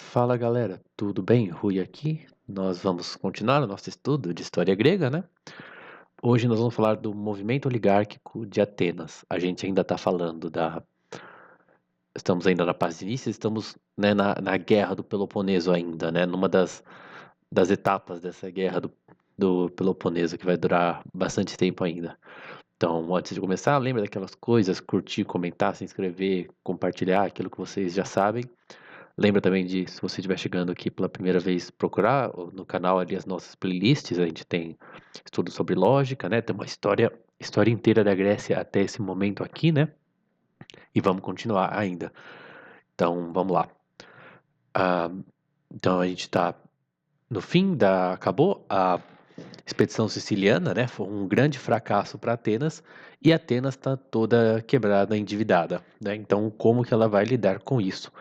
Fala galera, tudo bem? Rui aqui. Nós vamos continuar o nosso estudo de história grega, né? Hoje nós vamos falar do movimento oligárquico de Atenas. A gente ainda está falando da. Estamos ainda na paz de início, estamos, né, na guerra do Peloponeso ainda, né? Numa das etapas dessa guerra do Peloponeso, que vai durar bastante tempo ainda. Então, antes de começar, lembra daquelas coisas, curtir, comentar, se inscrever, compartilhar aquilo que vocês já sabem. Lembra também de, se você estiver chegando aqui pela primeira vez, procurar no canal ali as nossas playlists. A gente tem estudo sobre lógica, né? Tem uma história inteira da Grécia até esse momento aqui, né? E vamos continuar ainda. Então, vamos lá. Ah, então, a gente está no fim da... Acabou a expedição siciliana, né? Foi um grande fracasso para Atenas. E Atenas está toda quebrada, endividada, né? Então, como que ela vai lidar com isso?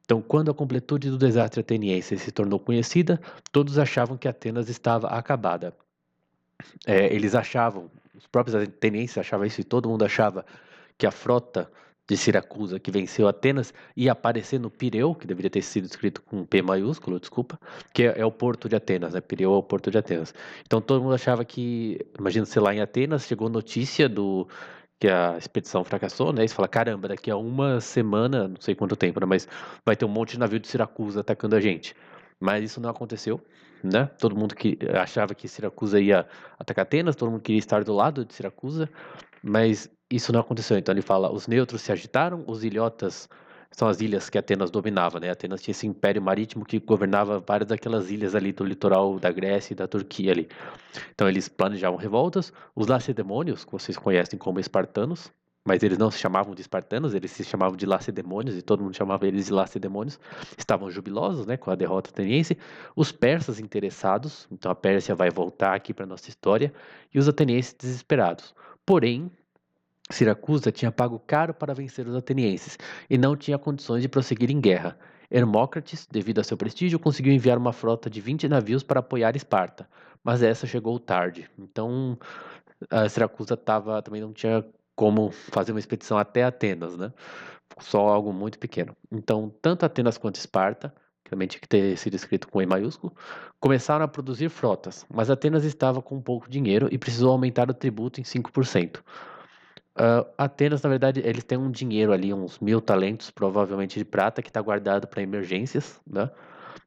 Então, quando a completude do desastre ateniense se tornou conhecida, todos achavam que Atenas estava acabada. Eles achavam, os próprios atenienses achavam isso e todo mundo achava que a frota de Siracusa que venceu Atenas ia aparecer no Pireu, que deveria ter sido escrito com P maiúsculo, desculpa, que é o porto de Atenas, né? Pireu é o porto de Atenas. Então todo mundo achava que, imagina, sei lá, em Atenas chegou notícia do que a expedição fracassou, né? E você fala, caramba, daqui a uma semana, não sei quanto tempo, né? Mas vai ter um monte de navio de Siracusa atacando a gente. Mas isso não aconteceu, né? Todo mundo que achava que Siracusa ia atacar Atenas, todo mundo queria estar do lado de Siracusa, mas isso não aconteceu. Então ele fala: os neutros se agitaram, os ilhotas são as ilhas que Atenas dominava, né? Atenas tinha esse império marítimo que governava várias daquelas ilhas ali do litoral da Grécia e da Turquia ali. Então eles planejavam revoltas. Os lacedemônios, que vocês conhecem como espartanos, mas eles não se chamavam de espartanos, eles se chamavam de lacedemônios e todo mundo chamava eles de lacedemônios. Estavam jubilosos, né, com a derrota ateniense. Os persas interessados, então a Pérsia vai voltar aqui para nossa história, e os atenienses desesperados. Porém, Siracusa tinha pago caro para vencer os atenienses e não tinha condições de prosseguir em guerra. Hermócrates, devido a seu prestígio, conseguiu enviar uma frota de 20 navios para apoiar Esparta, mas essa chegou tarde. Então, a Siracusa também não tinha como fazer uma expedição até Atenas, né? Só algo muito pequeno. Então, tanto Atenas quanto Esparta, que também tinha que ter sido escrito com E maiúsculo, começaram a produzir frotas, mas Atenas estava com pouco dinheiro e precisou aumentar o tributo em 5%. Atenas, na verdade, eles têm um dinheiro ali, uns 1.000 talentos, provavelmente de prata, que está guardado para emergências, né?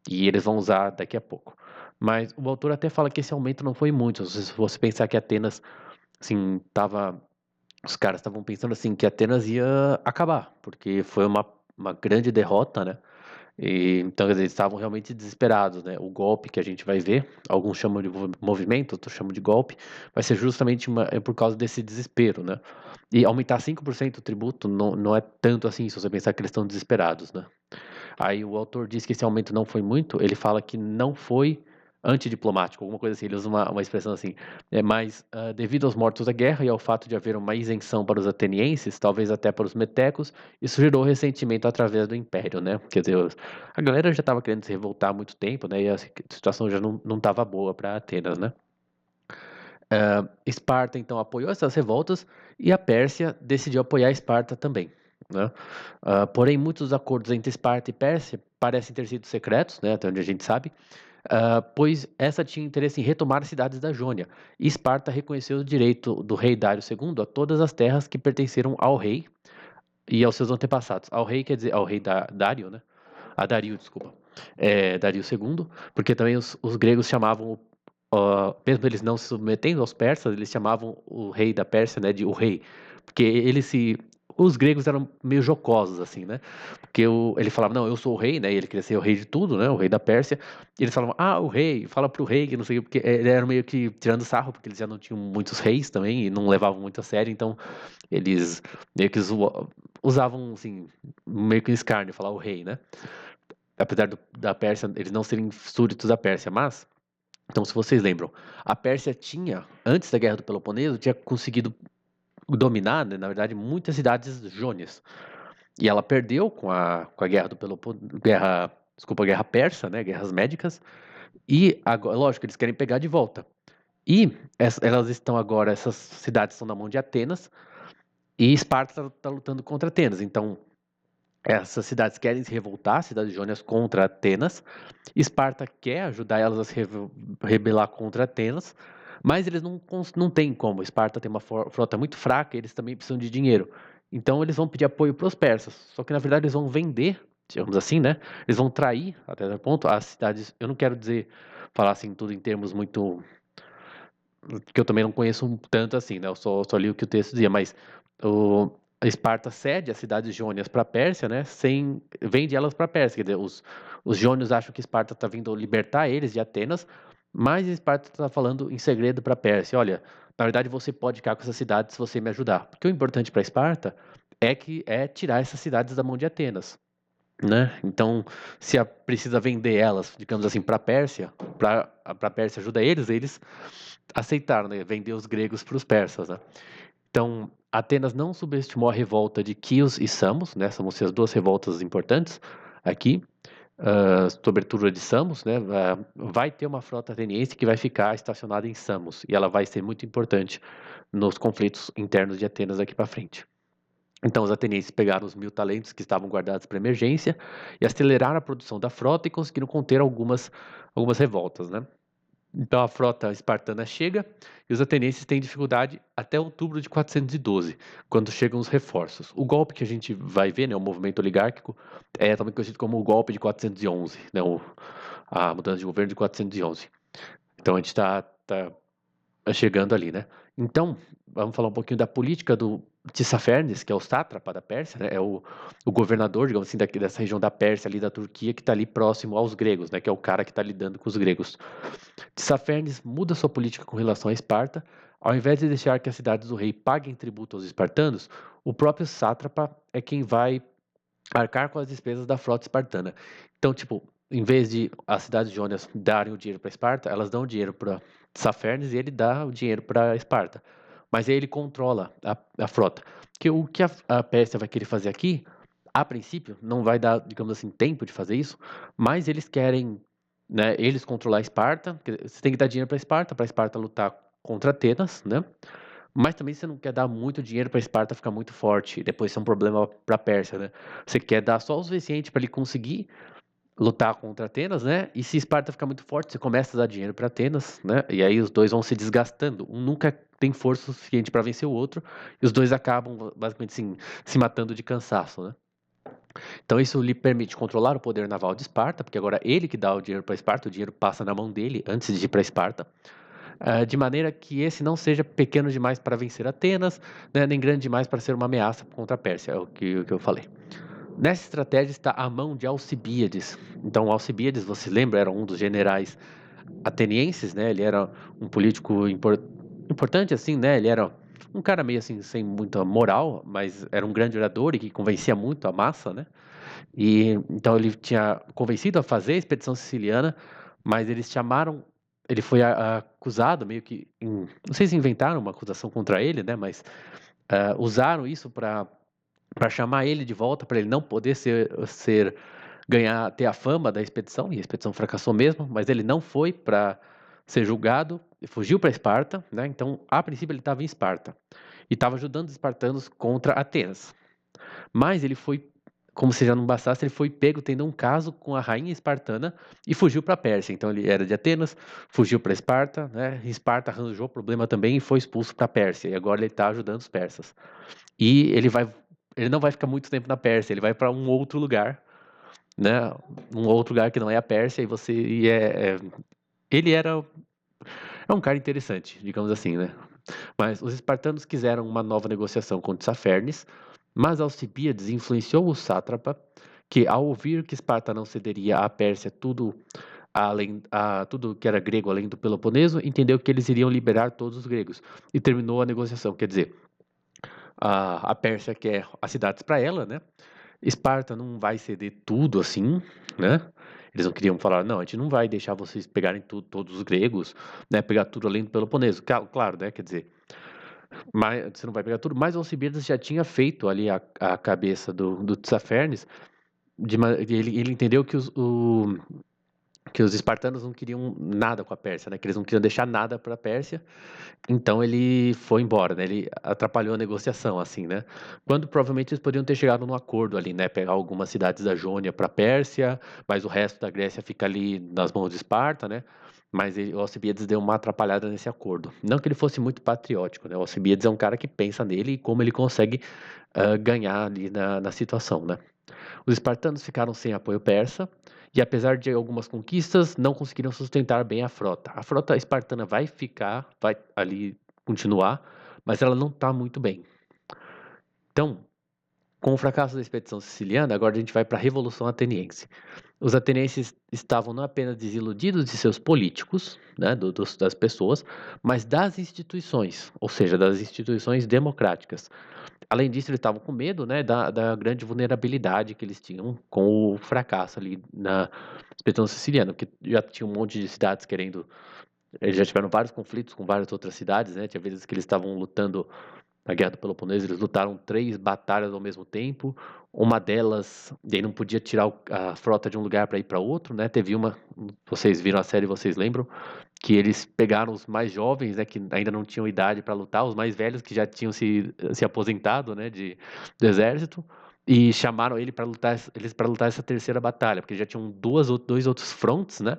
E eles vão usar daqui a pouco. Mas o autor até fala que esse aumento não foi muito. Se você pensar que Atenas, assim, tava. Os caras estavam pensando assim que Atenas ia acabar, porque foi uma grande derrota, né? Então, quer dizer, eles estavam realmente desesperados, né? O golpe que a gente vai ver, alguns chamam de movimento, outros chamam de golpe, vai ser justamente por causa desse desespero, né? E aumentar 5% o tributo não é tanto assim, se você pensar que eles estão desesperados, né? Aí o autor diz que esse aumento não foi muito, ele fala que não foi antidiplomático, alguma coisa assim, ele usa uma expressão assim, mas devido aos mortos da guerra e ao fato de haver uma isenção para os atenienses, talvez até para os metecos, isso gerou ressentimento através do império, né? Quer dizer, a galera já estava querendo se revoltar há muito tempo, né? E a situação já não estava boa para Atenas, né? Esparta então apoiou essas revoltas e a Pérsia decidiu apoiar Esparta também, né? Porém, muitos acordos entre Esparta e Pérsia parecem ter sido secretos, né, até onde a gente sabe, pois essa tinha interesse em retomar as cidades da Jônia. E Esparta reconheceu o direito do rei Dário II a todas as terras que pertenceram ao rei e aos seus antepassados. Ao rei quer dizer ao rei Dário, né? A Dario, desculpa. Dario II, porque também os gregos chamavam mesmo eles não se submetendo aos persas, eles chamavam o rei da Pérsia, né, de o rei, porque os gregos eram meio jocosos assim, né? Porque ele falava, não, eu sou o rei, né? E ele queria ser o rei de tudo, né? O rei da Pérsia. E eles falavam, o rei, fala pro rei, que não sei o que, porque ele era meio que tirando sarro, porque eles já não tinham muitos reis também e não levavam muito a sério, então eles meio que usavam assim, meio que um escárnio, falar o rei, né? Apesar da Pérsia, eles não serem súditos da Pérsia, mas então, se vocês lembram, a Pérsia tinha, antes da Guerra do Peloponeso, tinha conseguido dominar, né, na verdade, muitas cidades jônias. E ela perdeu com a Guerra do Peloponeso, Guerra Persa, né, guerras médicas. E, agora, lógico, eles querem pegar de volta. E elas estão agora, essas cidades estão na mão de Atenas, e Esparta está lutando contra Atenas. Então, Essas cidades querem se revoltar, a cidade de Jônias contra Atenas. Esparta quer ajudar elas a se rebelar contra Atenas, mas eles não têm como. Esparta tem uma frota muito fraca e eles também precisam de dinheiro. Então eles vão pedir apoio para os persas. Só que na verdade eles vão vender, digamos assim, né? Eles vão trair, até certo ponto, as cidades. Eu não quero dizer, falar assim tudo em termos muito que eu também não conheço tanto assim, né? Eu só li o que o texto dizia, mas a Esparta cede as cidades jônias para a Pérsia, né? Vende elas para a Pérsia. Quer dizer, os jônios acham que Esparta está vindo libertar eles de Atenas, mas Esparta está falando em segredo para a Pérsia: olha, na verdade você pode ficar com essas cidades se você me ajudar. Porque o importante para Esparta é tirar essas cidades da mão de Atenas, né? Então, se precisa vender elas, digamos assim, para a Pérsia, para a Pérsia ajuda eles aceitaram, né? Vender os gregos para os persas, né? Então, Atenas não subestimou a revolta de Quios e Samos, né? São as duas revoltas importantes aqui, sobretudo a de Samos, né? Vai ter uma frota ateniense que vai ficar estacionada em Samos e ela vai ser muito importante nos conflitos internos de Atenas daqui para frente. Então, os atenienses pegaram os 1.000 talentos que estavam guardados para emergência e aceleraram a produção da frota e conseguiram conter algumas revoltas, né? Então a frota espartana chega e os atenienses têm dificuldade até outubro de 412, quando chegam os reforços. O golpe que a gente vai ver, né, o movimento oligárquico, é também conhecido como o golpe de 411, né, a mudança de governo de 411. Então a gente tá chegando ali, né? Então, vamos falar um pouquinho da política do Tissafernes, que é o sátrapa da Pérsia, né? É o governador, digamos assim, dessa região da Pérsia, ali da Turquia, que está ali próximo aos gregos, né? Que é o cara que está lidando com os gregos. Tissafernes muda sua política com relação a Esparta. Ao invés de deixar que as cidades do rei paguem tributo aos espartanos, o próprio sátrapa é quem vai arcar com as despesas da frota espartana. Então, tipo, em vez de as cidades jônias darem o dinheiro para Esparta, elas dão o dinheiro para Tissafernes e ele dá o dinheiro para Esparta. Mas aí ele controla a frota. Que o que a Pérsia vai querer fazer aqui, a princípio, não vai dar, digamos assim, tempo de fazer isso, mas eles querem, né, eles controlar Esparta. Você tem que dar dinheiro para Esparta lutar contra Atenas, né? Mas também você não quer dar muito dinheiro para Esparta ficar muito forte e depois ser um problema para a Pérsia, né? Você quer dar só o suficiente para ele conseguir lutar contra Atenas, né? E se Esparta ficar muito forte, você começa a dar dinheiro para Atenas, né? E aí os dois vão se desgastando. Um nunca tem força suficiente para vencer o outro e os dois acabam basicamente assim, se matando de cansaço, né? Então isso lhe permite controlar o poder naval de Esparta, porque agora ele que dá o dinheiro para Esparta, o dinheiro passa na mão dele antes de ir para Esparta, de maneira que esse não seja pequeno demais para vencer Atenas, né, nem grande demais para ser uma ameaça contra a Pérsia, é o que eu falei. Nessa estratégia está a mão de Alcibíades. Então, Alcibíades, você lembra, era um dos generais atenienses, né? Ele era um político importante, assim, né? Ele era um cara meio assim, sem muita moral, mas era um grande orador e que convencia muito a massa, né? E então ele tinha convencido a fazer a expedição siciliana, mas eles chamaram, ele foi acusado meio que, não sei se inventaram uma acusação contra ele, né? Mas usaram isso para chamar ele de volta, para ele não poder ter a fama da expedição, e a expedição fracassou mesmo, mas ele não foi para ser julgado, fugiu para Esparta, né? Então, a princípio ele estava em Esparta e estava ajudando os espartanos contra Atenas. Mas ele foi, como se já não bastasse, ele foi pego tendo um caso com a rainha espartana e fugiu para a Pérsia. Então ele era de Atenas, fugiu para Esparta, né? Esparta arranjou problema também e foi expulso para a Pérsia. E agora ele está ajudando os persas. E ele não vai ficar muito tempo na Pérsia, ele vai para um outro lugar, né? Um outro lugar que não é a Pérsia ele é um cara interessante, digamos assim, né? Mas os espartanos quiseram uma nova negociação com Tissafernes, mas Alcibíades influenciou o sátrapa, que ao ouvir que Esparta não cederia à Pérsia tudo que era grego além do Peloponeso, entendeu que eles iriam liberar todos os gregos e terminou a negociação. Quer dizer, a Pérsia quer as cidades para ela, né? Esparta não vai ceder tudo assim, né? Eles não queriam falar, não, a gente não vai deixar vocês pegarem tudo, todos os gregos, né? Pegar tudo além do Peloponeso. Claro, né? Quer dizer, mas você não vai pegar tudo. Mas Alcibiades já tinha feito ali a cabeça do Tissafernes, ele entendeu que que os espartanos não queriam nada com a Pérsia, né? Que eles não queriam deixar nada para a Pérsia. Então ele foi embora, né? Ele atrapalhou a negociação, assim, né? Quando provavelmente eles poderiam ter chegado num acordo ali, né? Pegar algumas cidades da Jônia para a Pérsia, mas o resto da Grécia fica ali nas mãos de Esparta, né? Mas o Alcibiades deu uma atrapalhada nesse acordo. Não que ele fosse muito patriótico, né? O Alcibiades é um cara que pensa nele e como ele consegue ganhar ali na situação, né? Os espartanos ficaram sem apoio persa e, apesar de algumas conquistas, não conseguiram sustentar bem a frota. A frota espartana vai ficar, vai ali continuar, mas ela não está muito bem. Então, com o fracasso da expedição siciliana, agora a gente vai para a Revolução Ateniense. Os atenienses estavam não apenas desiludidos de seus políticos, né, das pessoas, mas das instituições, ou seja, das instituições democráticas. Além disso, eles estavam com medo, né, da grande vulnerabilidade que eles tinham com o fracasso ali na expedição siciliana, porque já tinha um monte de cidades querendo. Eles já tiveram vários conflitos com várias outras cidades, né? Tinha vezes que eles estavam lutando na Guerra do Peloponeso, eles lutaram 3 batalhas ao mesmo tempo. Uma delas, e aí não podia tirar a frota de um lugar para ir para outro, né? Teve uma, vocês viram a série, vocês lembram, que eles pegaram os mais jovens, né, que ainda não tinham idade para lutar, os mais velhos que já tinham se aposentado, né, do exército, e chamaram eles para lutar essa terceira batalha, porque já tinham dois outros fronts, né?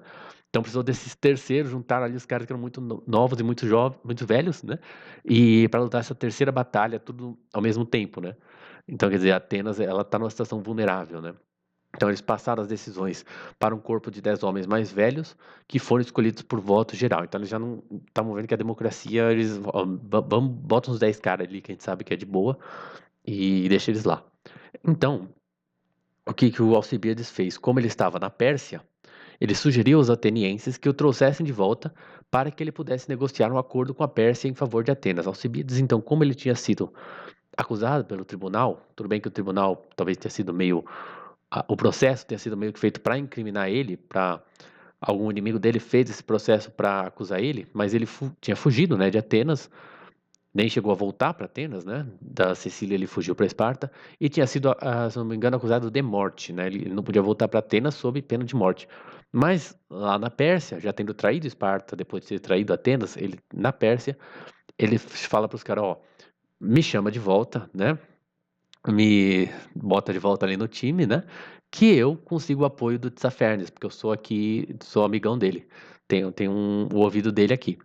Então precisou desses terceiros, juntaram ali os caras que eram muito novos e muito jovens, muito velhos, né? E para lutar essa terceira batalha, tudo ao mesmo tempo, né? Então, quer dizer, Atenas, ela está numa situação vulnerável, né? Então eles passaram as decisões para um corpo de 10 homens mais velhos que foram escolhidos por voto geral. Então eles já não estavam vendo que a democracia, eles vamos, bota uns 10 caras ali que a gente sabe que é de boa e deixa eles lá. Então, o que o Alcibiades fez? Como ele estava na Pérsia, ele sugeriu aos atenienses que o trouxessem de volta para que ele pudesse negociar um acordo com a Pérsia em favor de Atenas. Alcibiades, então, como ele tinha sido acusado pelo tribunal, tudo bem que o tribunal talvez tenha sido meio o processo tenha sido meio que feito para incriminar ele, para algum inimigo dele fez esse processo para acusar ele, mas ele tinha fugido, né, de Atenas, nem chegou a voltar para Atenas, né? Da Sicília ele fugiu para Esparta e tinha sido, se não me engano, acusado de morte, né? Ele não podia voltar para Atenas sob pena de morte. Mas lá na Pérsia, já tendo traído Esparta, depois de ter traído Atenas, ele na Pérsia, ele fala para os caras, ó, me chama de volta, né? Me bota de volta ali no time, né? Que eu consigo o apoio do Tissafernes, porque eu sou aqui, sou amigão dele. Tenho o ouvido dele aqui.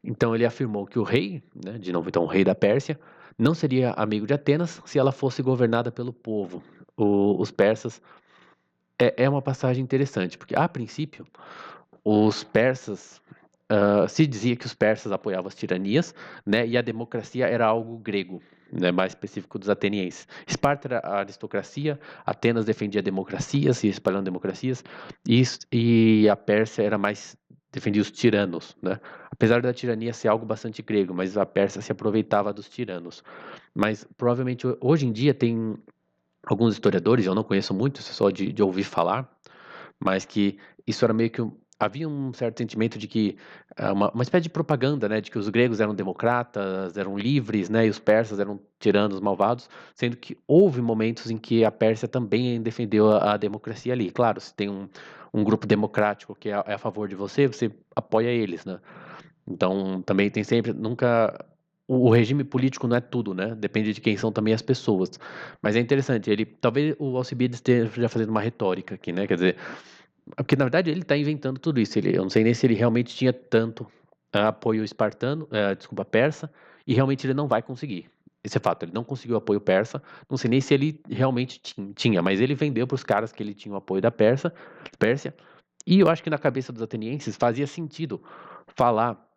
Então ele afirmou que o rei, né, de novo, então o rei da Pérsia, não seria amigo de Atenas se ela fosse governada pelo povo. Os persas é uma passagem interessante, porque a princípio os persas se dizia que os persas apoiavam as tiranias, né, e a democracia era algo grego, né, mais específico dos atenienses. Esparta era a aristocracia, Atenas defendia a democracia, se espalhando democracias, e a Pérsia era mais defendia os tiranos, né? Apesar da tirania ser algo bastante grego, mas a Pérsia se aproveitava dos tiranos. Mas provavelmente hoje em dia tem alguns historiadores, eu não conheço muito, só de ouvir falar, mas que isso era meio que havia um certo sentimento de que uma espécie de propaganda, né, de que os gregos eram democratas, eram livres, né, e os persas eram tiranos, malvados, sendo que houve momentos em que a Pérsia também defendeu a democracia ali. Claro, se tem um grupo democrático que é a favor de você, você apoia eles, né? Então também tem sempre, nunca o regime político não é tudo, né? Depende de quem são também as pessoas. Mas é interessante, ele talvez o Alcibiades esteja fazendo uma retórica aqui, né? Quer dizer, porque na verdade ele está inventando tudo isso. Eu não sei nem se ele realmente tinha tanto apoio espartano, desculpa, persa, e realmente ele não vai conseguir. Esse é fato, ele não conseguiu apoio persa. Não sei nem se ele realmente tinha, mas ele vendeu para os caras que ele tinha o apoio da Pérsia. E eu acho que na cabeça dos atenienses fazia sentido falar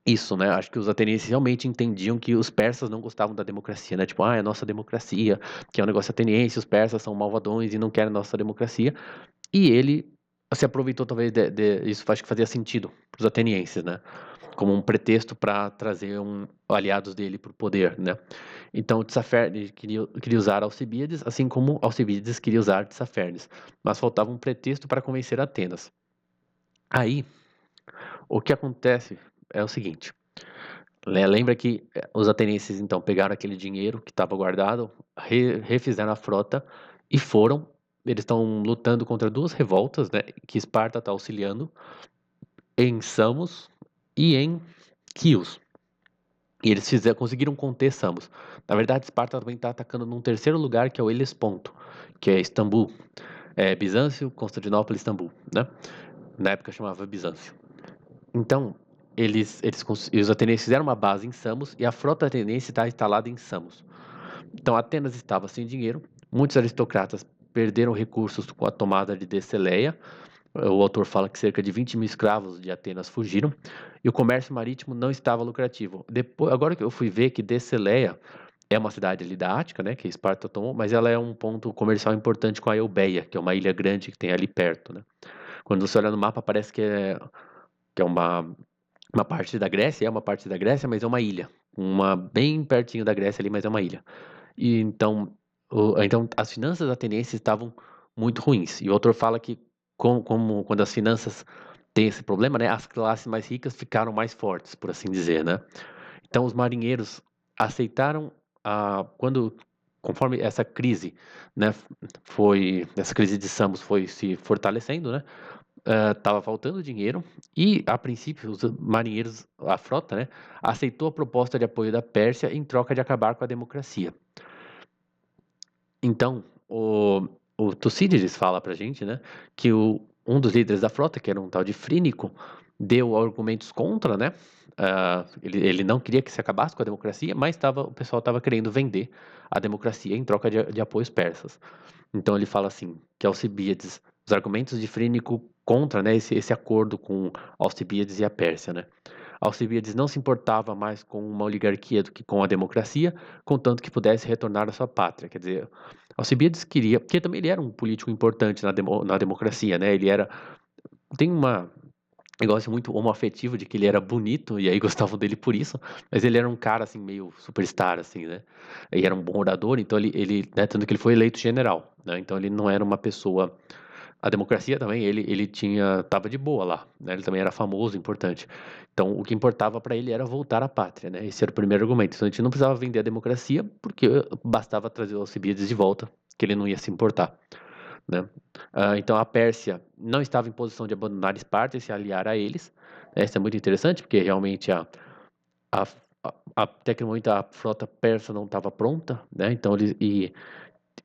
isso, né? Acho que os atenienses realmente entendiam que os persas não gostavam da democracia, né? Tipo, é a nossa democracia, que é um negócio ateniense, os persas são malvadões e não querem a nossa democracia. E ele se aproveitou talvez isso, acho que fazia sentido para os atenienses, né? Como um pretexto para trazer aliados dele para o poder, né? Então Tissafernes queria usar Alcibiades, assim como Alcibiades queria usar Tissafernes, mas faltava um pretexto para convencer Atenas. Aí, o que acontece é o seguinte: lembra que os atenienses então pegaram aquele dinheiro que estava guardado, refizeram a frota e foram eles estão lutando contra duas revoltas, né, que Esparta está auxiliando, em Samos e em Quios. E eles conseguiram conter Samos. Na verdade, Esparta também está atacando num terceiro lugar, que é o Helesponto, que é Istambul. Bizâncio, Constantinopla, Istambul, né? Na época chamava Bizâncio. Então, os atenienses fizeram uma base em Samos e a frota ateniense está instalada em Samos. Então, Atenas estava sem dinheiro, muitos aristocratas perderam recursos com a tomada de Deceleia. O autor fala que cerca de 20 mil escravos de Atenas fugiram e o comércio marítimo não estava lucrativo. Agora que eu fui ver que Deceleia é uma cidade ali da Ática, né, que Esparta tomou, mas ela é um ponto comercial importante com a Eubeia, que é uma ilha grande que tem ali perto, né? Quando você olha no mapa, parece que é uma parte da Grécia, mas é uma ilha. Uma bem pertinho da Grécia ali, mas é uma ilha. E então as finanças atenienses estavam muito ruins. E o autor fala que como quando as finanças têm esse problema, né, as classes mais ricas ficaram mais fortes, por assim dizer, né? Então os marinheiros aceitaram conforme essa crise, né, essa crise de Samos foi se fortalecendo, né? Estava faltando dinheiro e, a princípio, os marinheiros, a frota, né, aceitou a proposta de apoio da Pérsia em troca de acabar com a democracia. Então, o Tucídides fala pra gente, né, que um dos líderes da frota, que era um tal de Frínico, deu argumentos contra, né? Ele não queria que se acabasse com a democracia, mas o pessoal estava querendo vender a democracia em troca de apoios persas. Então ele fala assim, que Alcibíades, os argumentos de Frínico contra, né, esse acordo com Alcibíades e a Pérsia, né? Alcibíades não se importava mais com uma oligarquia do que com a democracia, contanto que pudesse retornar à sua pátria. Quer dizer, Alcibíades queria, porque também ele era um político importante na democracia, né? Tem uma negócio muito homoafetivo de que ele era bonito e aí gostavam dele por isso, mas ele era um cara assim meio superstar assim, né? E era um bom orador, então né, tanto que ele foi eleito general, né? Então ele não era uma pessoa. A democracia também, ele tava de boa lá, né? Ele também era famoso, importante. Então, o que importava para ele era voltar à pátria, né? Esse era o primeiro argumento. Então, a gente não precisava vender a democracia, porque bastava trazer o Alcibiades de volta, que ele não ia se importar, né? Então, a Pérsia não estava em posição de abandonar Esparta e se aliar a eles. Isso é muito interessante, porque realmente a, até aquele momento a frota persa não estava pronta, né? Então, e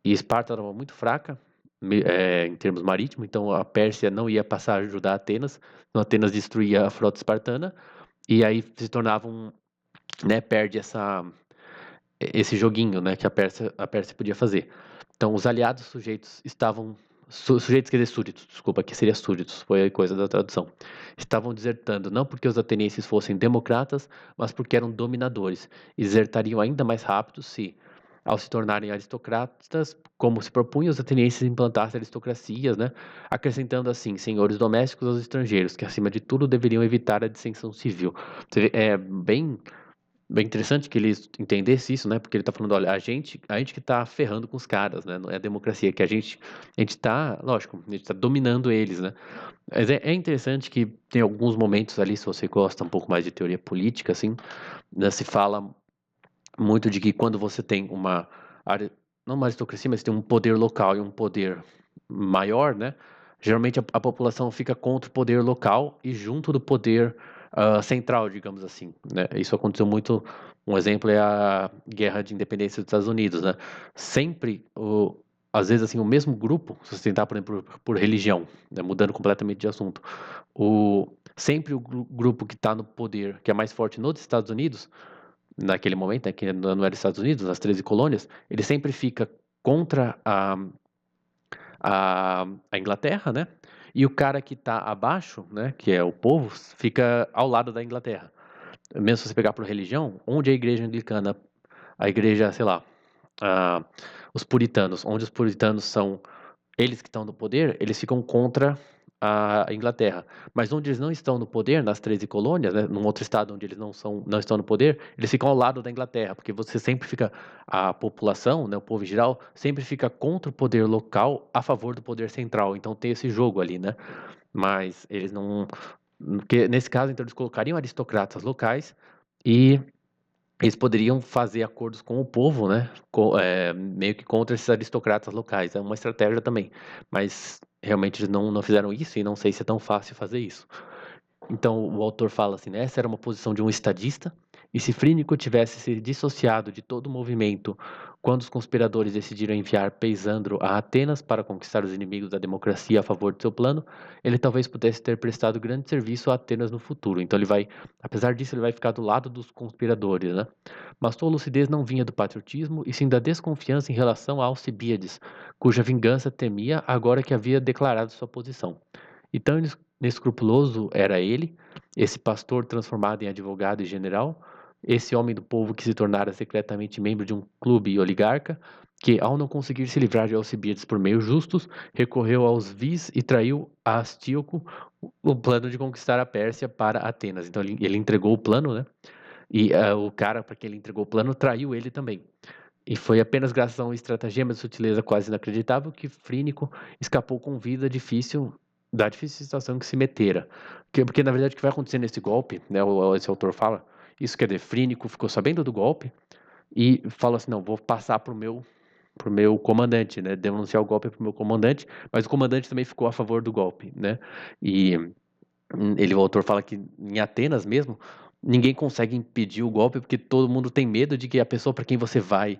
Esparta era muito fraca em termos marítimos, então a Pérsia não ia passar a ajudar Atenas, então Atenas destruía a frota espartana, e aí se tornava né, perde esse joguinho, né, que a Pérsia podia fazer. Então os aliados sujeitos quer dizer súditos, desculpa, que seria súditos, foi a coisa da tradução. Estavam desertando não porque os atenienses fossem democratas, mas porque eram dominadores, e desertariam ainda mais rápido se ao se tornarem aristocratas, como se propunham os atenienses implantassem aristocracias, né? Acrescentando assim, senhores domésticos aos estrangeiros, que acima de tudo deveriam evitar a dissensão civil. É bem interessante que ele entendesse isso, né? Porque ele tá falando, olha, a gente que tá ferrando com os caras, né? Não é a democracia, que a gente tá, lógico, a gente tá dominando eles, né? Mas é interessante que tem alguns momentos ali, se você gosta um pouco mais de teoria política, assim, né, se fala muito de que quando você tem não uma aristocracia, mas tem um poder local e um poder maior, né? Geralmente a população fica contra o poder local e junto do poder central, digamos assim, né? Isso aconteceu muito. Um exemplo é a Guerra de Independência dos Estados Unidos, né? Sempre, às vezes, assim, o mesmo grupo, se você tentar, por exemplo, por religião, né? Mudando completamente de assunto, sempre o grupo que está no poder, que é mais forte nos Estados Unidos, naquele momento, né, que não era Estados Unidos, as 13 colônias, ele sempre fica contra a Inglaterra, né? E o cara que está abaixo, né, que é o povo, fica ao lado da Inglaterra. Mesmo se você pegar por religião, onde a igreja anglicana, a igreja, sei lá, ah, os puritanos, onde os puritanos são eles que estão no poder, eles ficam contra a Inglaterra. Mas onde eles não estão no poder, nas 13 colônias, né, num outro estado onde eles não estão no poder, eles ficam ao lado da Inglaterra, porque você sempre fica, a população, né, o povo em geral, sempre fica contra o poder local a favor do poder central. Então tem esse jogo ali, né? Mas eles não. Porque nesse caso, então, eles colocariam aristocratas locais e eles poderiam fazer acordos com o povo, né? Meio que contra esses aristocratas locais. É uma estratégia também. Mas realmente eles não fizeram isso e não sei se é tão fácil fazer isso. Então o autor fala assim, né? Essa era uma posição de um estadista, e se Frínico tivesse se dissociado de todo o movimento quando os conspiradores decidiram enviar Peisandro a Atenas para conquistar os inimigos da democracia a favor de seu plano, ele talvez pudesse ter prestado grande serviço a Atenas no futuro. Então ele vai, apesar disso, ele vai ficar do lado dos conspiradores, né? Mas sua lucidez não vinha do patriotismo, e sim da desconfiança em relação a Alcibíades, cuja vingança temia agora que havia declarado sua posição. E tão inescrupuloso era ele, esse pastor transformado em advogado e general, esse homem do povo que se tornara secretamente membro de um clube oligarca, que, ao não conseguir se livrar de Alcibiades por meios justos, recorreu aos vis e traiu a Astíoco o plano de conquistar a Pérsia para Atenas. Então ele entregou o plano, né? E o cara para quem ele entregou o plano traiu ele também. E foi apenas graças a um estratagema de sutileza quase inacreditável que Frínico escapou com vida difícil da difícil situação que se metera. Porque na verdade o que vai acontecer nesse golpe, né, esse autor fala, isso quer dizer, Frínico ficou sabendo do golpe e falou assim, não, vou passar pro meu comandante, né, denunciar o golpe pro meu comandante, mas o comandante também ficou a favor do golpe, né, e o autor fala que em Atenas mesmo, ninguém consegue impedir o golpe porque todo mundo tem medo de que a pessoa para quem você vai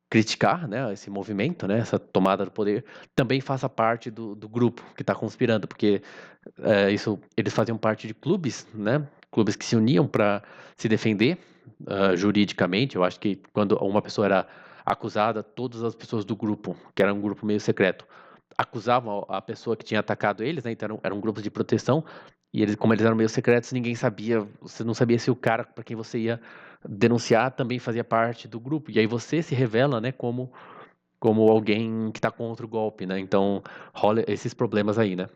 criticar, né, esse movimento, né, essa tomada do poder, também faça parte do grupo que está conspirando, porque eles faziam parte de clubes, né, clubes que se uniam para se defender juridicamente. Eu acho que quando uma pessoa era acusada, todas as pessoas do grupo, que era um grupo meio secreto, acusavam a pessoa que tinha atacado eles, né, então eram grupos de proteção, e eles, como eles eram meio secretos, ninguém sabia, você não sabia se o cara para quem você ia denunciar também fazia parte do grupo. E aí você se revela, né, como alguém que está contra o golpe, né? Então rola esses problemas aí, né?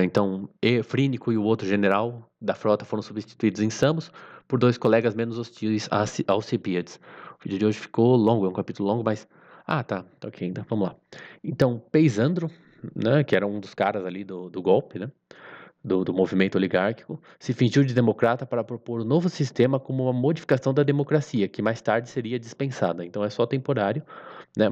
Então, Frínico e o outro general da frota foram substituídos em Samos por dois colegas menos hostis a Alcibíades. O vídeo de hoje ficou longo, é um capítulo longo, mas... Ah, tá ok, então vamos lá. Então, Peisandro, né, que era um dos caras ali do golpe, né? Do movimento oligárquico, se fingiu de democrata para propor um novo sistema como uma modificação da democracia, que mais tarde seria dispensada. Então é só temporário, né?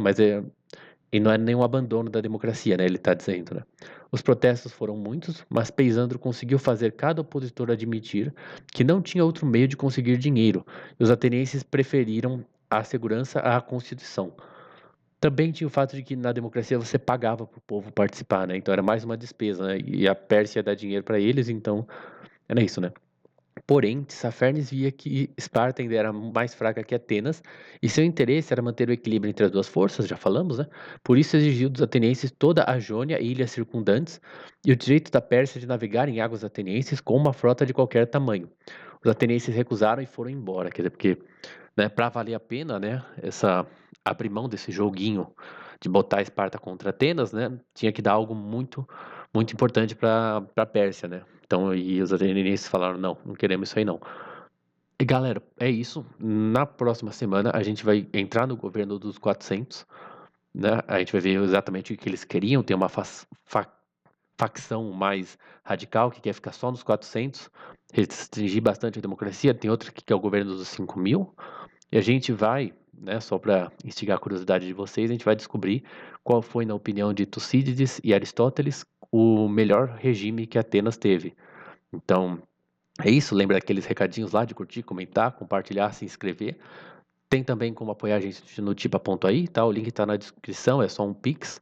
E não é nenhum abandono da democracia, né? Ele está dizendo, né? Os protestos foram muitos, mas Peisandro conseguiu fazer cada opositor admitir que não tinha outro meio de conseguir dinheiro, e os atenienses preferiram a segurança à Constituição. Também tinha o fato de que na democracia você pagava para o povo participar, né? Então era mais uma despesa, né? E a Pérsia ia dar dinheiro para eles, então era isso, né? Porém, Tissafernes via que Esparta ainda era mais fraca que Atenas, e seu interesse era manter o equilíbrio entre as duas forças, já falamos, né? Por isso exigiu dos atenienses toda a Jônia e ilhas circundantes, e o direito da Pérsia de navegar em águas atenienses com uma frota de qualquer tamanho. Os atenienses recusaram e foram embora, quer dizer, porque, né, para valer a pena, né, abrir mão desse joguinho de botar Esparta contra Atenas, né, tinha que dar algo muito, muito importante para Pérsia, né? Então, e os atenienses falaram, não queremos isso aí não. E galera, é isso. Na próxima semana a gente vai entrar no governo dos 400, né? A gente vai ver exatamente o que eles queriam. Tem uma facção mais radical que quer ficar só nos 400, restringir bastante a democracia. Tem outra que quer o governo dos 5.000. E a gente vai, né, só para instigar a curiosidade de vocês, a gente vai descobrir qual foi, na opinião de Tucídides e Aristóteles, o melhor regime que Atenas teve. Então, é isso. Lembra aqueles recadinhos lá de curtir, comentar, compartilhar, se inscrever. Tem também como apoiar a gente no Tipa.ai, tá? O link tá na descrição, é só um Pix.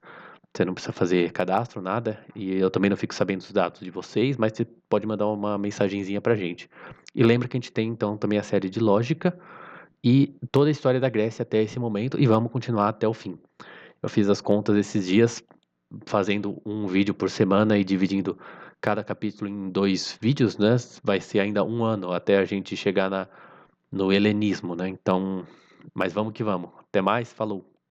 Você não precisa fazer cadastro, nada. E eu também não fico sabendo dos dados de vocês, mas você pode mandar uma mensagenzinha pra gente. E lembra que a gente tem, então, também a série de lógica e toda a história da Grécia até esse momento, e vamos continuar até o fim. Eu fiz as contas esses dias, fazendo um vídeo por semana e dividindo cada capítulo em 2 vídeos, né? Vai ser ainda um ano até a gente chegar no helenismo, né? Então, mas vamos que vamos. Até mais, falou!